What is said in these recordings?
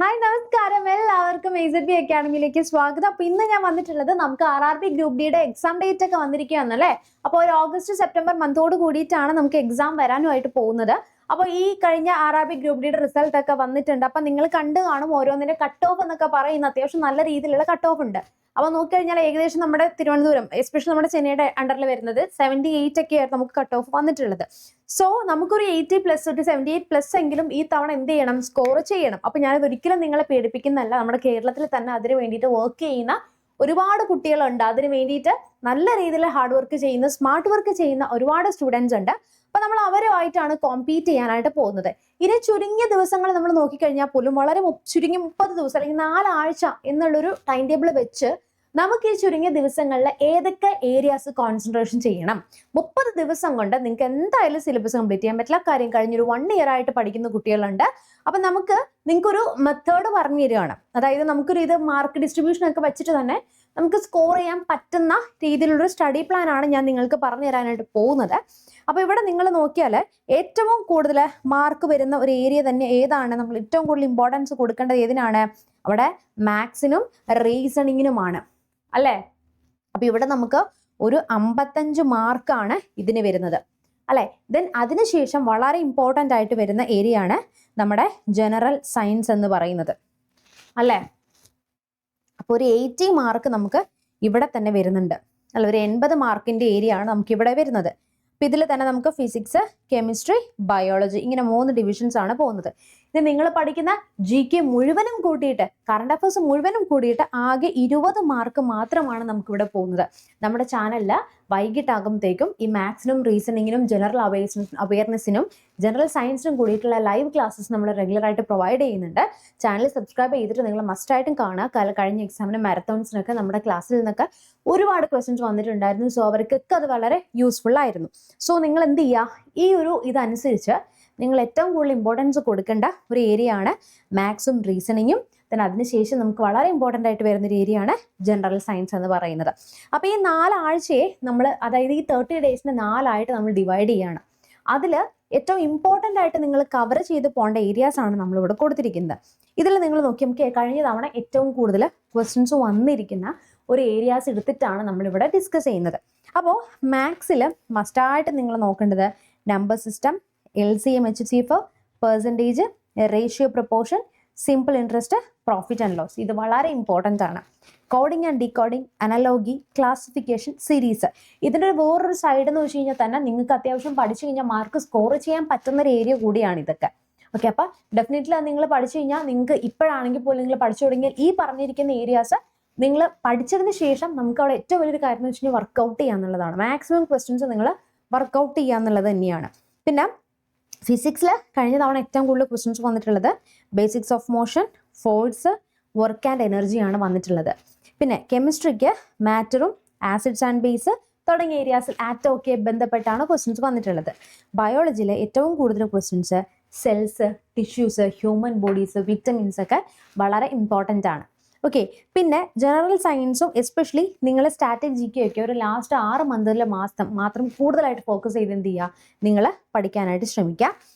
Hi നമസ്കാരം, എല്ലാവർക്കും AZB അക്കാഡമിയിലേക്ക് സ്വാഗതം. അപ്പൊ ഇന്ന് ഞാൻ വന്നിട്ടുള്ളത് നമുക്ക് RRB ഗ്രൂപ്പ് ഡിയുടെ എക്സാം ഡേറ്റ് ഒക്കെ വന്നിരിക്കുകയാണല്ലേ. അപ്പോൾ ഒരു ഓഗസ്റ്റ് സെപ്റ്റംബർ മന്തോട് കൂടിയിട്ടാണ് നമുക്ക് എക്സാം വരാനുമായിട്ട് പോകുന്നത്. അപ്പോൾ ഈ കഴിഞ്ഞ RRB ഗ്രൂപ്പ് ഡിയുടെ റിസൾട്ട് ഒക്കെ വന്നിട്ടുണ്ട്. അപ്പൊ നിങ്ങൾ കണ്ടു കാണും ഓരോന്നിന്റെ കട്ട് ഓഫ് എന്നൊക്കെ പറയുന്ന അത്യാവശ്യം നല്ല രീതിയിലുള്ള കട്ട് ഓഫ് ഉണ്ട്. അപ്പോൾ നോക്കിക്കഴിഞ്ഞാൽ ഏകദേശം നമ്മുടെ തിരുവനന്തപുരം എസ്പെഷ്യലി നമ്മുടെ ചെന്നൈയുടെ അണ്ടറിൽ വരുന്നത് 78 ഒക്കെ ആയിരുന്നു നമുക്ക് കട്ട് ഓഫ് വന്നിട്ടുള്ളത്. സോ നമുക്കൊരു 80+ ഒരു 78+ എങ്കിലും ഈ തവണ എന്ത് ചെയ്യണം, സ്കോർ ചെയ്യണം. അപ്പൊ ഞാനത് ഒരിക്കലും നിങ്ങളെ പേടിപ്പിക്കുന്നല്ല. നമ്മുടെ കേരളത്തിൽ തന്നെ അതിന് വേണ്ടിയിട്ട് വർക്ക് ചെയ്യുന്ന ഒരുപാട് കുട്ടികളുണ്ട്. അതിന് വേണ്ടിയിട്ട് നല്ല രീതിയിൽ ഹാർഡ് വർക്ക് ചെയ്യുന്ന, സ്മാർട്ട് വർക്ക് ചെയ്യുന്ന ഒരുപാട് സ്റ്റുഡൻസ് ഉണ്ട്. അപ്പൊ നമ്മൾ അവരുമായിട്ടാണ് കോമ്പീറ്റ് ചെയ്യാനായിട്ട് പോകുന്നത്. ഇനി ചുരുങ്ങിയ ദിവസങ്ങൾ നമ്മൾ നോക്കിക്കഴിഞ്ഞാൽ പോലും വളരെ ചുരുങ്ങിയ 30 ദിവസം അല്ലെങ്കിൽ 4 ആഴ്ച എന്നുള്ളൊരു ടൈം ടേബിൾ വെച്ച് നമുക്ക് ഈ ചുരുങ്ങിയ ദിവസങ്ങളിൽ ഏതൊക്കെ ഏരിയാസ് കോൺസെൻട്രേഷൻ ചെയ്യണം. 30 ദിവസം കൊണ്ട് നിങ്ങൾക്ക് എന്തായാലും സിലബസ് കംപ്ലീറ്റ് ചെയ്യാൻ പറ്റില്ല. കാര്യം കഴിഞ്ഞൊരു 1 ഇയർ ആയിട്ട് പഠിക്കുന്ന കുട്ടികളുണ്ട്. അപ്പൊ നിങ്ങൾക്കൊരു മെത്തേഡ് പറഞ്ഞു തരികയാണ്. അതായത് നമുക്കൊരു ഇത് മാർക്ക് ഡിസ്ട്രിബ്യൂഷൻ ഒക്കെ വെച്ചിട്ട് തന്നെ നമുക്ക് സ്കോർ ചെയ്യാൻ പറ്റുന്ന രീതിയിലുള്ളൊരു സ്റ്റഡി പ്ലാൻ ആണ് ഞാൻ നിങ്ങൾക്ക് പറഞ്ഞു തരാനായിട്ട് പോകുന്നത്. അപ്പൊ ഇവിടെ നിങ്ങൾ നോക്കിയാൽ ഏറ്റവും കൂടുതൽ മാർക്ക് വരുന്ന ഒരു ഏരിയ തന്നെ ഏതാണ്, നമ്മൾ ഏറ്റവും കൂടുതൽ ഇമ്പോർട്ടൻസ് കൊടുക്കേണ്ടത് ഏതിനാണ്? അവിടെ മാത്സിനും റീസണിങ്ങിനുമാണ് അല്ലേ. അപ്പൊ ഇവിടെ നമുക്ക് ഒരു 55 മാർക്കാണ് ഇതിന് വരുന്നത് അല്ലെ. ദെൻ അതിനുശേഷം വളരെ ഇമ്പോർട്ടൻ്റ് ആയിട്ട് വരുന്ന ഏരിയ ആണ് നമ്മുടെ ജനറൽ സയൻസ് എന്ന് പറയുന്നത് അല്ലേ. അപ്പോൾ ഒരു 80 മാർക്ക് നമുക്ക് ഇവിടെ തന്നെ വരുന്നുണ്ട് അല്ല. ഒരു 80 മാർക്കിന്റെ ഏരിയ ആണ് നമുക്ക് ഇവിടെ വരുന്നത്. അപ്പൊ ഇതിൽ തന്നെ നമുക്ക് ഫിസിക്സ്, കെമിസ്ട്രി, ബയോളജി ഇങ്ങനെ 3 ഡിവിഷൻസ് ആണ് പോകുന്നത്. ഇത് നിങ്ങൾ പഠിക്കുന്ന GK മുഴുവനും കൂട്ടിയിട്ട്, കറണ്ട് അഫയേഴ്സ് മുഴുവനും കൂടിയിട്ട് ആകെ 20 മാർക്ക് മാത്രമാണ് നമുക്ക് ഇവിടെ പോകുന്നത്. നമ്മുടെ ചാനലിൽ വൈകിട്ടാകുമ്പോഴത്തേക്കും ഈ മാത്സിനും റീസണിങ്ങിനും ജനറൽ അവയർനെസ്സിനും ജനറൽ സയൻസിനും കൂടിയിട്ടുള്ള ലൈവ് ക്ലാസ്സസ് നമ്മൾ റെഗുലറായിട്ട് പ്രൊവൈഡ് ചെയ്യുന്നുണ്ട്. ചാനൽ സബ്സ്ക്രൈബ് ചെയ്തിട്ട് നിങ്ങൾ മസ്റ്റായിട്ടും കാണുക. കഴിഞ്ഞ എക്സാമിന് മാരത്തോൺസിനൊക്കെ നമ്മുടെ ക്ലാസ്സിൽ നിന്നൊക്കെ ഒരുപാട് ക്വസ്റ്റ്യൻസ് വന്നിട്ടുണ്ടായിരുന്നു. സോ അവർക്കൊക്കെ അത് വളരെ യൂസ്ഫുൾ ആയിരുന്നു. സോ നിങ്ങൾ എന്ത് ചെയ്യുക, ഈ ഒരു ഇതനുസരിച്ച് നിങ്ങൾ ഏറ്റവും കൂടുതൽ ഇമ്പോർട്ടൻസ് കൊടുക്കേണ്ട ഒരു ഏരിയ ആണ് മാത്സും റീസണിങ്ങും. then അതിനുശേഷം നമുക്ക് വളരെ ഇമ്പോർട്ടൻ്റ് ആയിട്ട് വരുന്ന ഒരു ഏരിയ ആണ് ജനറൽ സയൻസ് എന്ന് പറയുന്നത്. അപ്പോൾ ഈ 4 ആഴ്ചയെ നമ്മൾ, അതായത് ഈ 30 ഡേയ്സിന് 4 ആയിട്ട് നമ്മൾ ഡിവൈഡ് ചെയ്യുകയാണ്. അതിൽ ഏറ്റവും ഇമ്പോർട്ടൻ്റ് ആയിട്ട് നിങ്ങൾ കവർ ചെയ്ത് പോകേണ്ട ഏരിയാസ് ആണ് നമ്മളിവിടെ കൊടുത്തിരിക്കുന്നത്. ഇതിൽ നിങ്ങൾ നോക്കി നമുക്ക് കഴിഞ്ഞ തവണ ഏറ്റവും കൂടുതൽ ക്വസ്റ്റ്യൻസ് വന്നിരിക്കുന്ന ഒരു ഏരിയാസ് എടുത്തിട്ടാണ് നമ്മളിവിടെ ഡിസ്കസ് ചെയ്യുന്നത്. അപ്പോൾ മാത്സിൽ മസ്റ്റായിട്ട് നിങ്ങൾ നോക്കേണ്ടത് number system, LCM, HCF, percentage, ratio, proportion, simple interest, profit and loss. ഇത് വളരെ ഇമ്പോർട്ടൻ്റ് ആണ്. Coding and decoding, analogy, classification, series. ഇതിൻ്റെ വേറൊരു സൈഡ് എന്ന് വെച്ച് കഴിഞ്ഞാൽ തന്നെ നിങ്ങൾക്ക് അത്യാവശ്യം പഠിച്ചു കഴിഞ്ഞാൽ മാർക്ക് സ്കോർ ചെയ്യാൻ പറ്റുന്ന ഒരു ഏരിയ കൂടിയാണ് ഇതൊക്കെ. ഓക്കെ, അപ്പോൾ ഡെഫിനറ്റ്ലി നിങ്ങൾ പഠിച്ചു കഴിഞ്ഞാൽ നിങ്ങൾക്ക് ഇപ്പോഴാണെങ്കിൽ പോലും നിങ്ങൾ പഠിച്ചു തുടങ്ങിയാൽ ഈ പറഞ്ഞിരിക്കുന്ന ഏരിയാസ് നിങ്ങൾ പഠിച്ചതിന് ശേഷം നമുക്ക് അവിടെ ഏറ്റവും വലിയൊരു കാര്യം എന്ന് വെച്ച് കഴിഞ്ഞാൽ വർക്കൗട്ട് ചെയ്യുക എന്നുള്ളതാണ്. മാക്സിമം ക്വസ്റ്റ്യൻസ് നിങ്ങൾ വർക്കൗട്ട് ചെയ്യുക എന്നുള്ളത് തന്നെയാണ്. പിന്നെ ഫിസിക്സിൽ കഴിഞ്ഞ തവണ ഏറ്റവും കൂടുതൽ ക്വസ്റ്റ്യൻസ് വന്നിട്ടുള്ളത് basics of motion, force, work and എനർജിയാണ് വന്നിട്ടുള്ളത്. പിന്നെ കെമിസ്ട്രിക്ക് മാറ്ററും ആസിഡ്സ് ആൻഡ് ബേസ് തുടങ്ങിയ ഏരിയാസിൽ ആറ്റം ഒക്കെ ബന്ധപ്പെട്ടാണ് ക്വസ്റ്റ്യൻസ് വന്നിട്ടുള്ളത്. ബയോളജിയിൽ ഏറ്റവും കൂടുതൽ questions cells, tissues, human bodies, vitamins ഒക്കെ വളരെ ഇമ്പോർട്ടൻ്റ് ആണ്. ഓക്കെ, പിന്നെ ജനറൽ സയൻസും എസ്പെഷ്യലി നിങ്ങൾ സ്റ്റാറ്റിക് GK ഒക്കെ ഒരു ലാസ്റ്റ് 6 മന്തിലെ മാത്രം കൂടുതലായിട്ട് ഫോക്കസ് ചെയ്ത് എന്ത് ചെയ്യുക, നിങ്ങൾ പഠിക്കാനായിട്ട് ശ്രമിക്കുക.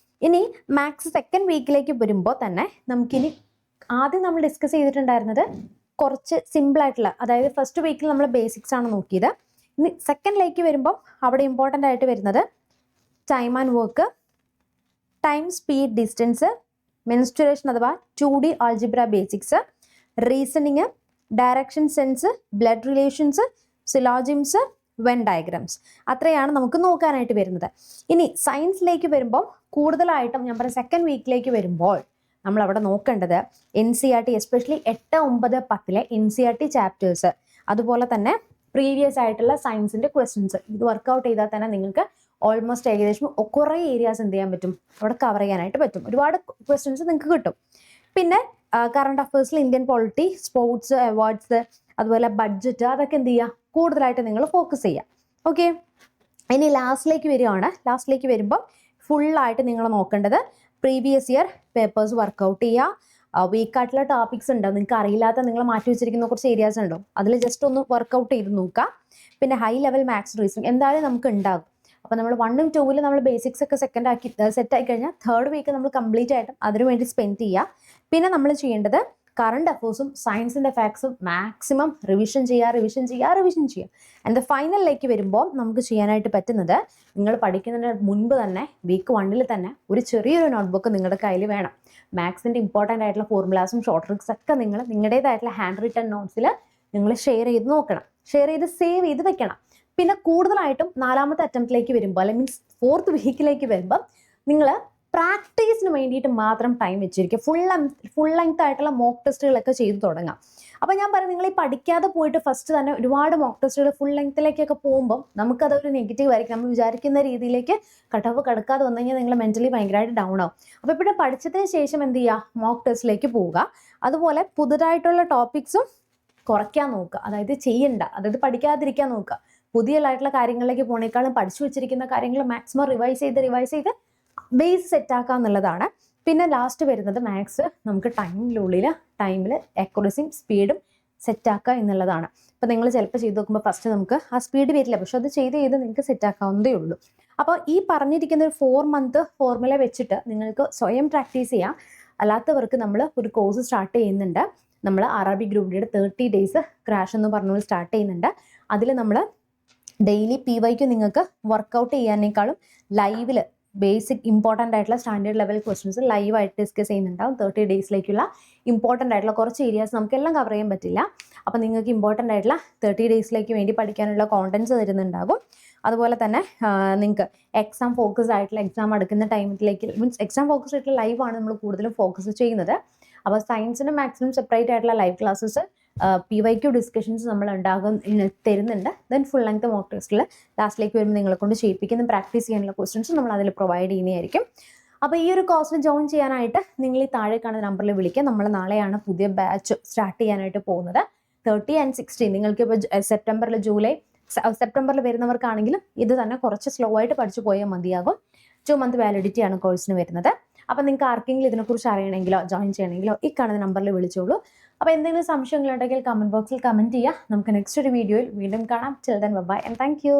ഇനി മാത്സ് സെക്കൻഡ് വീക്കിലേക്ക് വരുമ്പോൾ തന്നെ നമുക്കിനി ആദ്യം നമ്മൾ ഡിസ്കസ് ചെയ്തിട്ടുണ്ടായിരുന്നത് കുറച്ച് സിമ്പിളായിട്ടുള്ള, അതായത് ഫസ്റ്റ് വീക്കിൽ നമ്മൾ ബേസിക്സ് ആണ് നോക്കിയത്. ഇനി സെക്കൻഡിലേക്ക് വരുമ്പോൾ അവിടെ ഇമ്പോർട്ടൻ്റ് ആയിട്ട് വരുന്നത് time and work, time, speed, distance, മെൻസ്റ്റുറേഷൻ അഥവാ 2D algebra basics, reasoning, direction sense, blood relations, സിലോജിംസ്, when diagrams. അത്രയാണ് നമുക്ക് നോക്കാനായിട്ട് വരുന്നത്. ഇനി സയൻസിലേക്ക് വരുമ്പോൾ കൂടുതലായിട്ടും ഞാൻ പറയാം സെക്കൻഡ് വീക്കിലേക്ക് വരുമ്പോൾ നമ്മൾ അവിടെ നോക്കേണ്ടത് NCERT, എസ്പെഷ്യലി 8, 9, 10 NCERT ചാപ്റ്റേഴ്സ്, അതുപോലെ തന്നെ പ്രീവിയസ് ആയിട്ടുള്ള സയൻസിന്റെ ക്വസ്റ്റ്യൻസ്. ഇത് വർക്കൗട്ട് ചെയ്താൽ തന്നെ നിങ്ങൾക്ക് ഓൾമോസ്റ്റ് ഏകദേശം കുറേ ഏരിയാസ് എന്ത് ചെയ്യാൻ പറ്റും, അവിടെ കവർ ചെയ്യാനായിട്ട് പറ്റും. ഒരുപാട് ക്വസ്റ്റ്യൻസ് നിങ്ങൾക്ക് കിട്ടും. പിന്നെ current അഫയേഴ്സിൽ Indian polity, sports, awards, അതുപോലെ ബഡ്ജറ്റ്, അതൊക്കെ എന്ത് ചെയ്യുക, കൂടുതലായിട്ട് നിങ്ങൾ ഫോക്കസ് ചെയ്യുക. ഓക്കെ, ഇനി ലാസ്റ്റിലേക്ക് വരികയാണ്. ലാസ്റ്റിലേക്ക് വരുമ്പോൾ ഫുള്ളായിട്ട് നിങ്ങൾ നോക്കേണ്ടത് പ്രീവിയസ് ഇയർ പേപ്പേഴ്സ് വർക്കൗട്ട് ചെയ്യുക. വീക്കായിട്ടുള്ള ടോപ്പിക്സ് ഉണ്ടോ, നിങ്ങൾക്ക് അറിയില്ലാത്ത നിങ്ങൾ മാറ്റി വെച്ചിരിക്കുന്ന കുറച്ച് ഏരിയാസ് ഉണ്ടോ, അതിൽ ജസ്റ്റ് ഒന്ന് വർക്കൗട്ട് ചെയ്ത് നോക്കുക. പിന്നെ ഹൈ ലെവൽ മാത്സ് റീസണിങ് എന്തായാലും നമുക്ക് ഉണ്ടാകും. അപ്പോൾ നമ്മൾ 1ഉം 2ലും നമ്മൾ ബേസിക്സ് ഒക്കെ സെറ്റ് ആക്കി കഴിഞ്ഞാൽ തേർഡ് വീക്ക് നമ്മൾ കംപ്ലീറ്റ് ആയിട്ടും അതിനു വേണ്ടി സ്പെൻഡ് ചെയ്യുക. പിന്നെ നമ്മൾ ചെയ്യേണ്ടത് കറണ്ട് അഫേഴ്സും സയൻസിൻ്റെ ഫാക്ട്സും മാക്സിമം റിവിഷൻ ചെയ്യുക. ആൻഡ് ഫൈനലിലേക്ക് വരുമ്പോൾ നമുക്ക് ചെയ്യാനായിട്ട് പറ്റുന്നത്, നിങ്ങൾ പഠിക്കുന്നതിന് മുൻപ് തന്നെ വീക്ക് 1 തന്നെ ഒരു ചെറിയൊരു നോട്ട്ബുക്ക് നിങ്ങളുടെ കയ്യിൽ വേണം. മാത്സിൻ്റെ ഇമ്പോർട്ടൻ്റ് ആയിട്ടുള്ള ഫോർമുലാസും ഷോർട്ട് ട്രിക്സ് ഒക്കെ നിങ്ങൾ നിങ്ങളുടേതായിട്ടുള്ള ഹാൻഡ് റിട്ടൺ നോട്ട്സിൽ നിങ്ങൾ ഷെയർ ചെയ്ത് നോക്കണം, ഷെയർ ചെയ്ത് സേവ് ചെയ്ത് വെക്കണം. പിന്നെ കൂടുതലായിട്ടും 4ാമത്തെ അറ്റംപ്റ്റിലേക്ക് വരുമ്പോൾ അല്ലെങ്കിൽ മീൻസ് 4th വീക്കിലേക്ക് വരുമ്പോൾ നിങ്ങൾ പ്രാക്ടീസിന് വേണ്ടിയിട്ട് മാത്രം ടൈം വെച്ചിരിക്കുക. ഫുൾ ലെങ്ത് ആയിട്ടുള്ള മോക്ക് ടെസ്റ്റുകളൊക്കെ ചെയ്ത് തുടങ്ങാം. അപ്പോൾ ഞാൻ പറയും, നിങ്ങൾ ഈ പഠിക്കാതെ പോയിട്ട് ഫസ്റ്റ് തന്നെ ഒരുപാട് മോക്ക് ടെസ്റ്റുകൾ ഫുൾ ലെങ്ത്തിലേക്കൊക്കെ പോകുമ്പോൾ നമുക്കതൊരു നെഗറ്റീവ് ആയിരിക്കും. നമ്മൾ വിചാരിക്കുന്ന രീതിയിലേക്ക് കട്ടവ് കടക്കാതെ വന്നു കഴിഞ്ഞാൽ നിങ്ങൾ മെൻ്റലി ഭയങ്കരമായിട്ട് ഡൗൺ ആവും. അപ്പോൾ ഇപ്പോഴും പഠിച്ചതിന് ശേഷം എന്ത് ചെയ്യുക, മോക്ക് ടെസ്റ്റിലേക്ക് പോവുക. അതുപോലെ പുതുതായിട്ടുള്ള ടോപ്പിക്സും കുറയ്ക്കാൻ നോക്കുക, അതായത് പഠിക്കാതിരിക്കാൻ നോക്കുക. പുതിയതായിട്ടുള്ള കാര്യങ്ങളിലേക്ക് പോണേക്കാളും പഠിച്ചു വെച്ചിരിക്കുന്ന കാര്യങ്ങൾ മാക്സിമം റിവൈസ് ചെയ്ത് ബേസ് സെറ്റാക്കുക എന്നുള്ളതാണ്. പിന്നെ ലാസ്റ്റ് വരുന്നത് മാത്സ് നമുക്ക് ടൈമിൽ അക്യുറസിയും സ്പീഡും സെറ്റാക്കുക എന്നുള്ളതാണ്. അപ്പോൾ നിങ്ങൾ ചിലപ്പോൾ ചെയ്ത് നോക്കുമ്പോൾ ഫസ്റ്റ് നമുക്ക് ആ സ്പീഡ് വരില്ല, പക്ഷെ അത് ചെയ്ത് നിങ്ങൾക്ക് സെറ്റാക്കാവുന്നതേ ഉള്ളൂ. അപ്പോൾ ഈ പറഞ്ഞിരിക്കുന്ന ഒരു 4 month ഫോർമുല വെച്ചിട്ട് നിങ്ങൾക്ക് സ്വയം പ്രാക്ടീസ് ചെയ്യാം. അല്ലാത്തവർക്ക് നമ്മൾ ഒരു കോഴ്സ് സ്റ്റാർട്ട് ചെയ്യുന്നുണ്ട്. നമ്മൾ RRB ഗ്രൂപ്പ് ഡിയുടെ 30 days ക്രാഷ് എന്ന് പറഞ്ഞുകൊണ്ട് സ്റ്റാർട്ട് ചെയ്യുന്നുണ്ട്. അതിൽ നമ്മൾ ഡെയിലി PYQ നിങ്ങൾക്ക് വർക്കൗട്ട് ചെയ്യാനേക്കാളും ലൈവിൽ ബേസിക് ഇമ്പോർട്ടൻ്റ് ആയിട്ടുള്ള സ്റ്റാൻഡേർഡ് ലെവൽ ക്വസ്റ്റ്യൻസ് ലൈവായിട്ട് ഡിസ്കസ് ചെയ്യുന്നുണ്ടാവും. 30 daysലേക്കുള്ള ഇമ്പോർട്ടൻ്റ് ആയിട്ടുള്ള കുറച്ച് ഏരിയാസ് നമുക്കെല്ലാം കവർ ചെയ്യാൻ പറ്റില്ല. അപ്പോൾ നിങ്ങൾക്ക് ഇമ്പോർട്ടൻ്റ് ആയിട്ടുള്ള 30 daysലേക്ക് വേണ്ടി പഠിക്കാനുള്ള കോണ്ടൻറ്റ്സ് തരുന്നുണ്ടാകും. അതുപോലെ തന്നെ നിങ്ങൾക്ക് എക്സാം ഫോക്കസ് ആയിട്ടുള്ള എക്സാം അടുക്കുന്ന ടൈമിലേക്ക് മീൻസ് എക്സാം ഫോക്കസ് ആയിട്ടുള്ള ലൈവാണ് നമ്മൾ കൂടുതലും ഫോക്കസ് ചെയ്യുന്നത്. അപ്പോൾ സയൻസിനും മാത്സിനും സെപ്പറേറ്റ് ആയിട്ടുള്ള ലൈവ് ക്ലാസ്സസ് PYQ ഡിസ്കഷൻസ് നമ്മൾ തരുന്നുണ്ട്. ദെൻ ഫുൾ ലെങ്ത് മോക്ക് ടെസ്റ്റിൽ ലാസ്റ്റിലേക്ക് വരുമ്പോൾ നിങ്ങളെ കൊണ്ട് ചെയ്യിപ്പിക്കുന്ന പ്രാക്ടീസ് ചെയ്യാനുള്ള ക്വസ്റ്റ്യൻസ് നമ്മൾ അതിൽ പ്രൊവൈഡ് ചെയ്യുന്നതായിരിക്കും. അപ്പോൾ ഈ ഒരു കോഴ്സിൽ ജോയിൻ ചെയ്യാനായിട്ട് നിങ്ങൾ ഈ താഴെ കാണുന്ന നമ്പറിൽ വിളിക്കുക. നമ്മൾ നാളെയാണ് പുതിയ ബാച്ച് സ്റ്റാർട്ട് ചെയ്യാനായിട്ട് പോകുന്നത്. 30 and 16 നിങ്ങൾക്ക് ഇപ്പോൾ സെപ്റ്റംബറിൽ വരുന്നവർക്കാണെങ്കിലും ഇത് തന്നെ കുറച്ച് സ്ലോ ആയിട്ട് പഠിച്ചു പോയാൽ മതിയാകും. 2 month വാലിഡിറ്റി ആണ് കോഴ്സിന് വരുന്നത്. അപ്പോൾ നിങ്ങൾക്ക് ആർക്കെങ്കിലും ഇതിനെക്കുറിച്ച് അറിയണമെങ്കിലോ ജോയിൻ ചെയ്യണമെങ്കിലോ ഈ കാണുന്ന നമ്പറിൽ വിളിച്ചോളൂ. അപ്പോൾ എന്തെങ്കിലും സംശയങ്ങളുണ്ടെങ്കിൽ കമൻറ്റ് ബോക്സിൽ കമൻറ്റ് ചെയ്യുക. നമുക്ക് നെക്സ്റ്റ് ഒരു വീഡിയോയിൽ വീണ്ടും കാണാം. Till then, bye and thank you.